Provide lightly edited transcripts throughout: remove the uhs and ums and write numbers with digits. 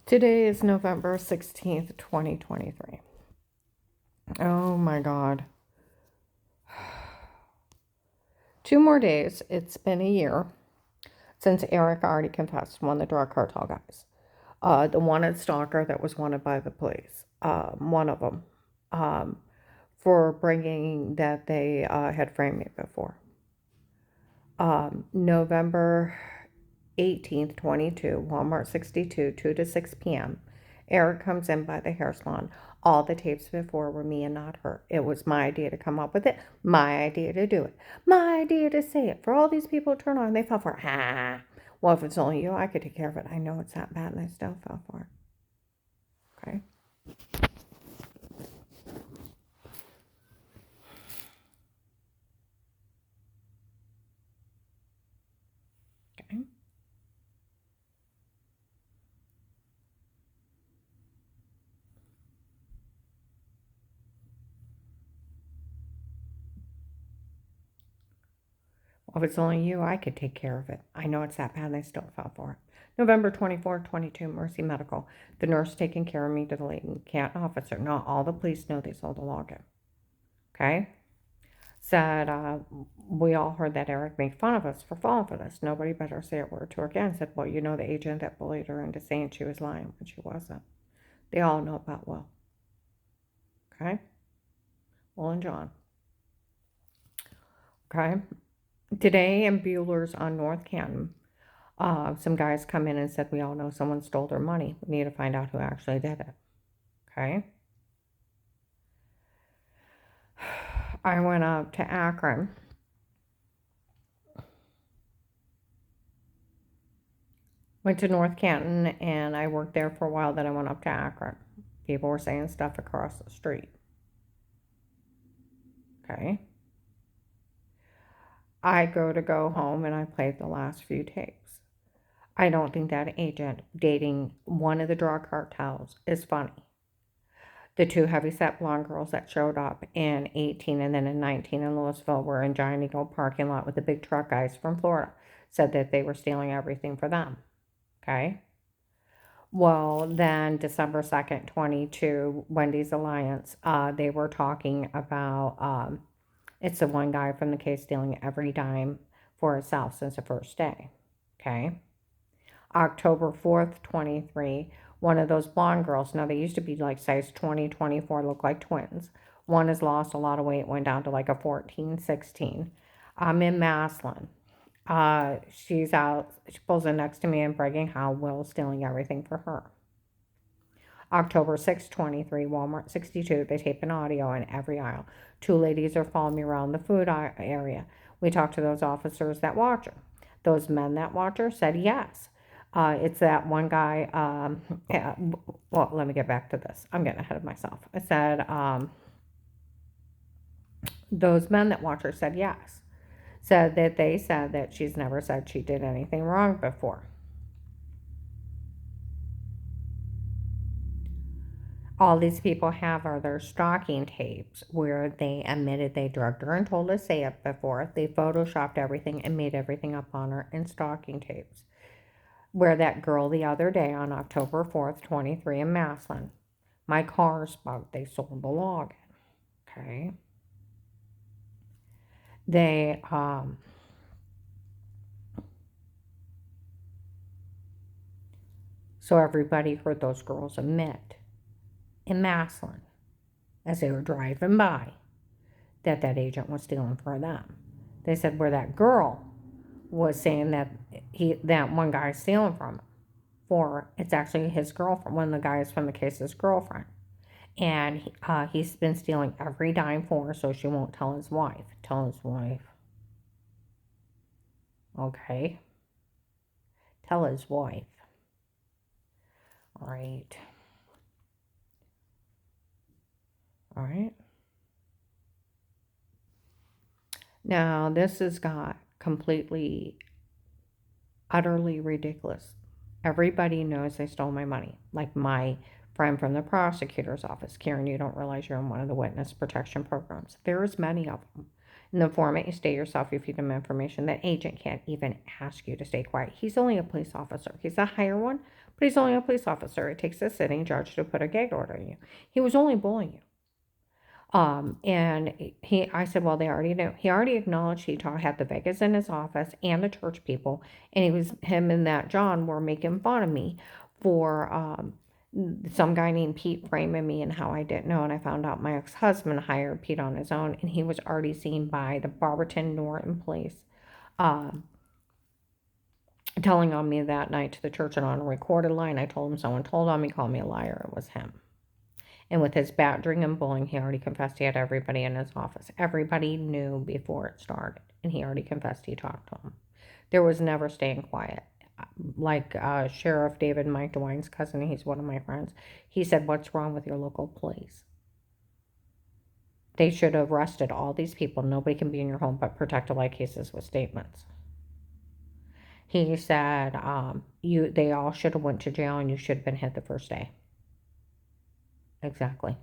Today is November 16th, 2023. Oh my God. 2 more days. It's been a year since Eric already confessed, one of the drug cartel guys. The wanted stalker that was wanted by the police. One of them. For bringing that they had framed me before. November 18th, 22, Walmart 62, 2 to 6 p.m. Eric comes in by the hair salon. All the tapes before were me and not her. It was my idea to come up with it, my idea to do it, my idea to say it. For all these people to turn on, they fell for it. Ah. Well, if it's only you, I could take care of it. I know it's that bad, and I still fell for it. Okay? Okay? Well, if it's only you, I could take care of it. I know it's that bad, and I still fell for it. November 24, 22, Mercy Medical. The nurse taking care of me to the Layton Canton officer. Not all the police know they sold a login. Okay? Said, we all heard that Eric made fun of us for falling for this. Nobody better say a word to her again. Said, well, you know the agent that bullied her into saying she was lying when she wasn't. They all know about Will. Okay? Will and John. Okay? Today in Bueller's on North Canton, some guys come in and said, we all know someone stole their money. We need to find out who actually did it. Okay? I went up to Akron. Went to North Canton, and I worked there for a while. Then I went up to Akron. People were saying stuff across the street. Okay? I go home, and I played the last few tapes. I don't think that agent dating one of the drug cartels is funny. The two heavyset blonde girls that showed up in 18 and then in 19 in Louisville were in Giant Eagle parking lot with the big truck guys from Florida. Said that they were stealing everything for them. Okay? Well, then December 2nd, 22, Wendy's Alliance, they were talking about, it's the one guy from the case stealing every dime for himself since the first day. Okay? October 4th, 23, one of those blonde girls, now they used to be like size 20, 24, look like twins. One has lost a lot of weight, went down to like a 14, 16. I'm in Maslin. She's out, she pulls in next to me and bragging how Will's stealing everything for her. October 6, 23, Walmart 62, they tape an audio in every aisle. Two ladies are following me around the food area. We talked to those officers that watch her. Those men that watch her said yes. It's that one guy, yeah, well, let me get back to this. I'm getting ahead of myself. I said, those men that watch her said yes. Said that they said that she's never said she did anything wrong before. All these people have are their stalking tapes where they admitted they drugged her and told us to say it before. They photoshopped everything and made everything up on her in stalking tapes. Where that girl the other day on October 4th, 23 in Maslin, my car's bugged. They sold the login. Okay. They, so everybody heard those girls admit in Maslin as they were driving by that agent was stealing for them. They said where that girl was saying that that one guy stealing from him for, it's actually his girlfriend, one of the guys from the case's girlfriend. And he's been stealing every dime for her so she won't tell his wife. Okay. Tell his wife. All right. All right. Now, this has got completely, utterly ridiculous. Everybody knows they stole my money. Like my friend from the prosecutor's office. Karen, you don't realize you're in one of the witness protection programs. There's many of them. In the format, you state yourself, you feed them information. That agent can't even ask you to stay quiet. He's only a police officer. He's a higher one, But he's only a police officer. It takes a sitting judge to put a gag order on you. He was only bullying you. And I said, well, they already knew. He already acknowledged had the Vegas in his office and the church people, and him and that John were making fun of me for some guy named Pete framing me and how I didn't know. And I found out my ex-husband hired Pete on his own, and he was already seen by the Barberton Norton police, telling on me that night to the church, and on a recorded line, I told him someone told on me, called me a liar. It was him. And with his badgering and bullying, he already confessed he had everybody in his office. Everybody knew before it started, and he already confessed he talked to him. There was never staying quiet. Like Sheriff David Mike DeWine's cousin, he's one of my friends, he said, what's wrong with your local police? They should have arrested all these people. Nobody can be in your home but protected like cases with statements. He said they all should have went to jail, and you should have been hit the first day. Exactly.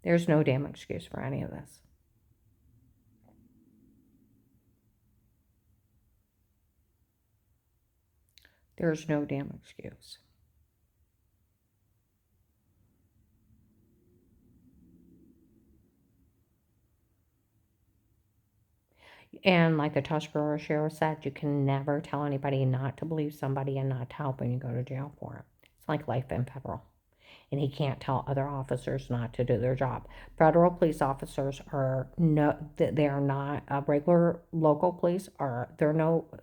There's no damn excuse for any of this. There's no damn excuse. And like the Tuscarora sheriff said, you can never tell anybody not to believe somebody and not to help when you go to jail for it. It's like life in federal. And he can't tell other officers not to do their job. Federal police officers they are not regular local police,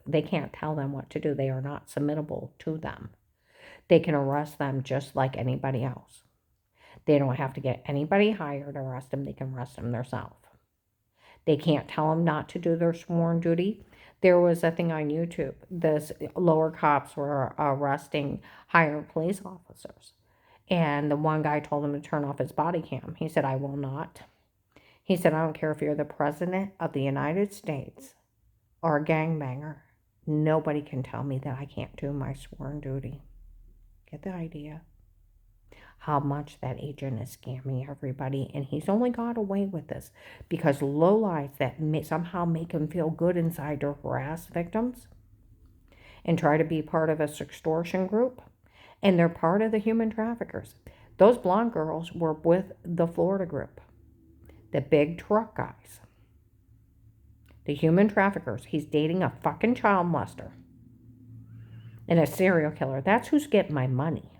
they can't tell them what to do. They are not submittable to them. They can arrest them just like anybody else. They don't have to get anybody hired to arrest them. They can arrest them themselves. They can't tell them not to do their sworn duty. There was a thing on YouTube. This lower cops were arresting higher police officers. And the one guy told him to turn off his body cam. He said, I will not. He said, I don't care if you're the president of the United States or a gangbanger. Nobody can tell me that I can't do my sworn duty. Get the idea? How much that agent is scamming everybody. And he's only got away with this because lowlights that somehow make him feel good inside to harass victims and try to be part of a extortion group. And they're part of the human traffickers. Those blonde girls were with the Florida group, the big truck guys, the human traffickers. He's dating a fucking child molester and a serial killer. That's who's getting my money.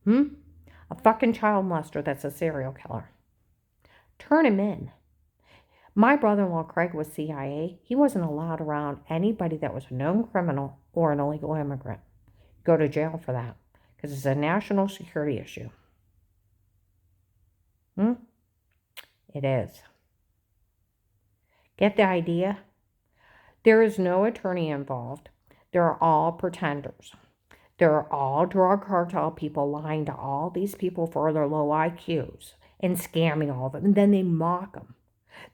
A fucking child molester that's a serial killer. Turn him in. My brother-in-law, Craig, was CIA. He wasn't allowed around anybody that was a known criminal or an illegal immigrant. Go to jail for that because it's a national security issue. It is. Get the idea? There is no attorney involved. They're all pretenders. They're all drug cartel people lying to all these people for their low IQs and scamming all of them. And then they mock them.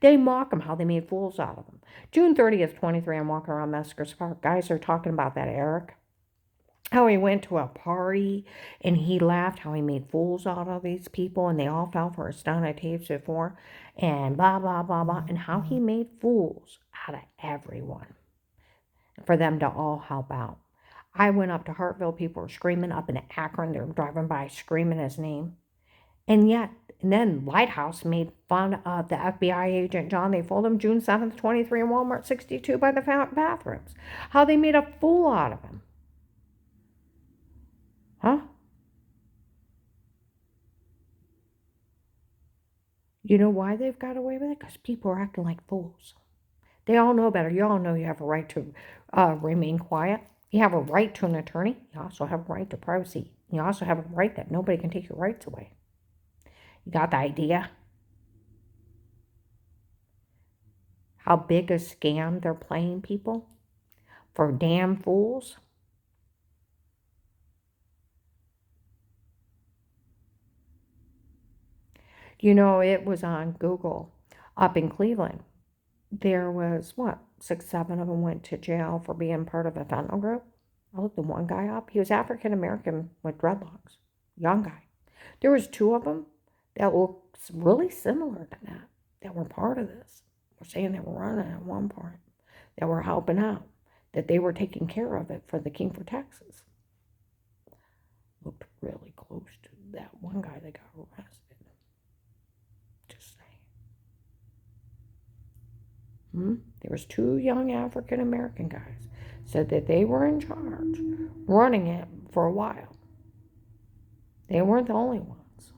They mock them how they made fools out of them. June 30th, 23, I'm walking around Mesquite Park. Guys are talking about that Eric. How he went to a party and he laughed how he made fools out of these people and they all fell for a stone of tapes before and blah, blah, blah, blah. And how he made fools out of everyone for them to all help out. I went up to Hartville. People were screaming up in Akron. They were driving by screaming his name. And then Lighthouse made fun of the FBI agent John. They fooled him June 7th, 23 in Walmart 62 by the bathrooms. How they made a fool out of him. Huh? You know why they've got away with it? Because people are acting like fools. They all know better. You all know you have a right to remain quiet. You have a right to an attorney. You also have a right to privacy. You also have a right that nobody can take your rights away. You got the idea? How big a scam they're playing people for damn fools? You know, it was on Google up in Cleveland. There was, 6, 7 of them went to jail for being part of a fentanyl group. I looked the one guy up. He was African-American with dreadlocks. Young guy. There was 2 of them that looked really similar to that were part of this. We're saying they were running at one point. That were helping out. that they were taking care of it for the King for Texas. Looked really close to that one guy that got arrested. Just saying. There was 2 young African American guys said that they were in charge, running it for a while. They weren't the only ones,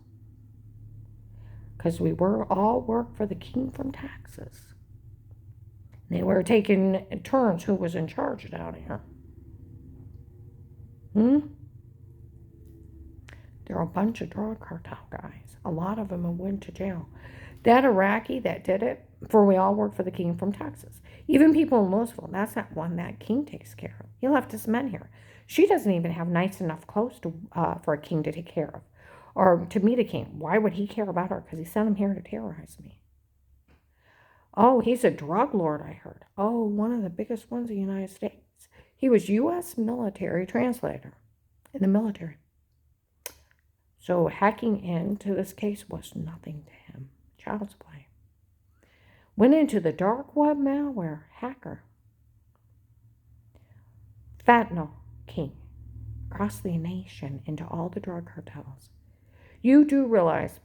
because we were all work for the King from Texas. They were taking turns who was in charge down here. There are a bunch of drug cartel guys. A lot of them went to jail. That Iraqi that did it, for we all work for the King from Texas. Even people in Louisville, that's not one that King takes care of. He left his men here. She doesn't even have nice enough clothes for a king to take care of, or to meet a king. Why would he care about her? Because he sent him here to terrorize me. Oh, he's a drug lord, I heard. Oh, one of the biggest ones in the United States. He was U.S. military translator in the military. So hacking into this case was nothing to him. Child's play. Went into the dark web malware hacker. Fentanyl king. Across the nation into all the drug cartels. You do realize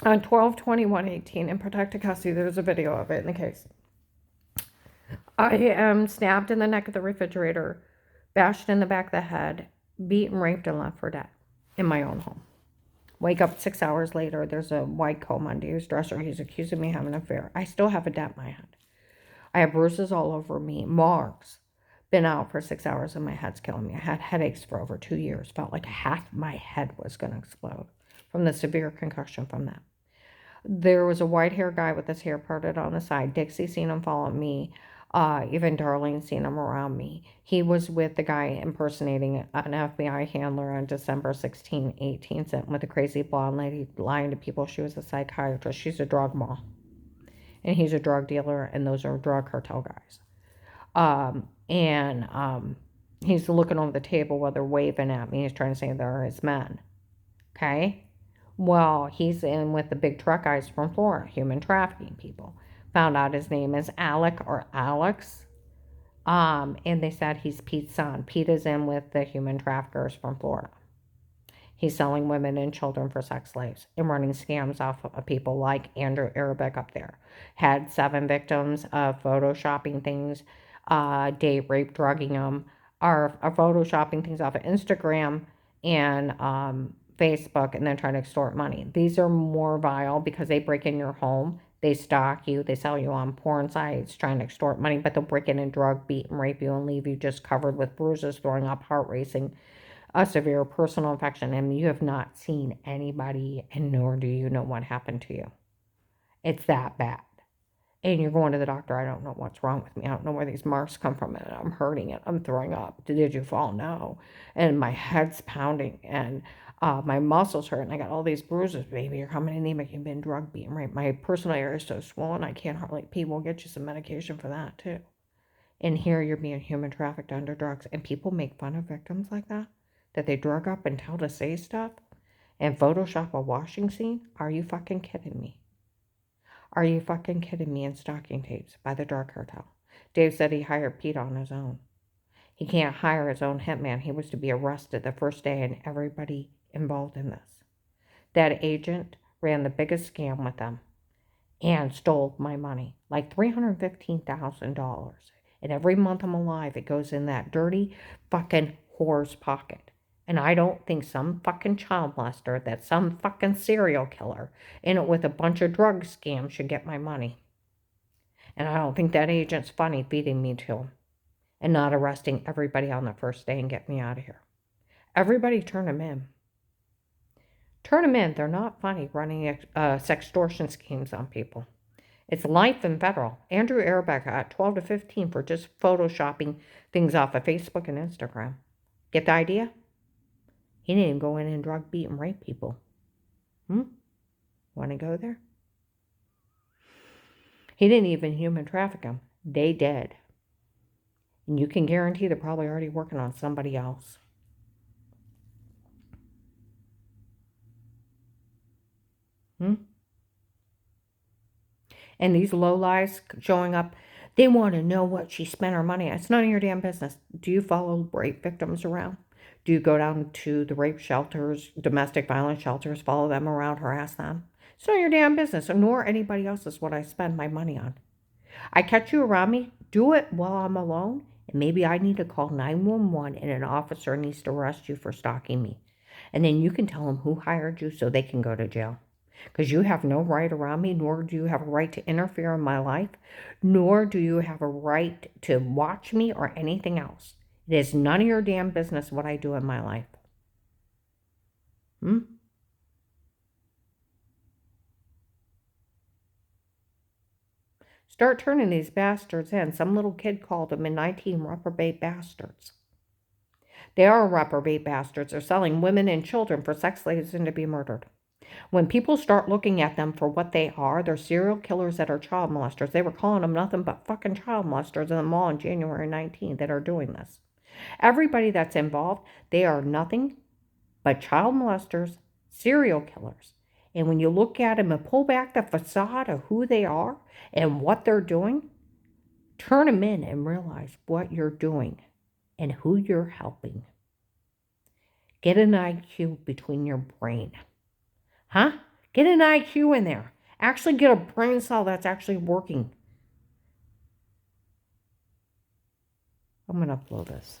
on 12/21/18 in protective custody, there's a video of it in the case. I am stabbed in the neck of the refrigerator, bashed in the back of the head, beaten, raped, and left for dead in my own home. Wake up 6 hours later, there's a white comb under his dresser. He's accusing me of having an affair. I still have a dent in my head. I have bruises all over me, marks. Been out for 6 hours and my head's killing me. I had headaches for over 2 years. Felt like half my head was going to explode from the severe concussion from that. There was a white-haired guy with his hair parted on the side. Dixie seen him follow me. Even Darlene seen him around me. He was with the guy impersonating an FBI handler on December 16, 18, sitting with a crazy blonde lady lying to people she was a psychiatrist. She's a drug mall. And he's a drug dealer, and those are drug cartel guys. He's looking over the table while they're waving at me. He's trying to say they're his men. Okay? Well, he's in with the big truck guys from Florida, human trafficking people. Found out his name is Alec or Alex. And they said he's Pete's son. Pete is in with the human traffickers from Florida. He's selling women and children for sex slaves and running scams off of people like Andrew Arabic up there. Had 7 victims of photoshopping things, date rape, drugging them, or photoshopping things off of Instagram and Facebook, and then trying to extort money. These are more vile because they break in your home, they stalk you, they sell you on porn sites trying to extort money, but they'll break in and drug, beat, and rape you and leave you just covered with bruises, throwing up, heart racing, a severe personal infection, and you have not seen anybody, and nor do you know what happened to you. It's that bad. And you're going to the doctor, I don't know what's wrong with me. I don't know where these marks come from, and I'm hurting it. I'm throwing up. Did you fall? No. And my head's pounding, and my muscles hurt, and I got all these bruises. Baby, you're coming anemic. You've been drug beaten, right? My personal area is so swollen, I can't hardly pee. We'll get you some medication for that, too. And here you're being human trafficked under drugs, and people make fun of victims like that they drug up and tell to say stuff and Photoshop a washing scene? Are you fucking kidding me? Are you fucking kidding me? In stocking tapes by the drug cartel. Dave said he hired Pete on his own. He can't hire his own hitman. He was to be arrested the first day, and everybody involved in this. That agent ran the biggest scam with them and stole my money, like $315,000. And every month I'm alive, it goes in that dirty fucking whore's pocket. And I don't think some fucking child molester, that some fucking serial killer in it with a bunch of drug scams should get my money. And I don't think that agent's funny feeding me to him and not arresting everybody on the first day and get me out of here. Everybody turn them in. Turn them in. They're not funny running sextortion schemes on people. It's life in federal. Andrew Arabic got 12 to 15 for just photoshopping things off of Facebook and Instagram. Get the idea? He didn't even go in and drug, beat, and rape people. Want to go there? He didn't even human traffic them. They did. And you can guarantee they're probably already working on somebody else. And these lowlives showing up, They want to know what she spent her money on. It's none of your damn business. Do you follow rape victims around? Do you go down to the rape shelters, domestic violence shelters, follow them around, harass them? It's none of your damn business, nor anybody else's what I spend my money on. I catch you around me, do it while I'm alone, and maybe I need to call 911 and an officer needs to arrest you for stalking me. And then you can tell them who hired you so they can go to jail. Because you have no right around me, nor do you have a right to interfere in my life, nor do you have a right to watch me or anything else. It is none of your damn business what I do in my life. Start turning these bastards in. Some little kid called them in 19 reprobate bastards. They are reprobate bastards. They're selling women and children for sex slaves and to be murdered. When people start looking at them for what they are, they're serial killers that are child molesters. They were calling them nothing but fucking child molesters in the mall on January 19th that are doing this. Everybody that's involved, they are nothing but child molesters, serial killers. And when you look at them and pull back the facade of who they are and what they're doing, turn them in and realize what you're doing and who you're helping. Get an IQ between your brain. Huh? Get an IQ in there. Actually get a brain cell that's actually working. I'm going to upload this.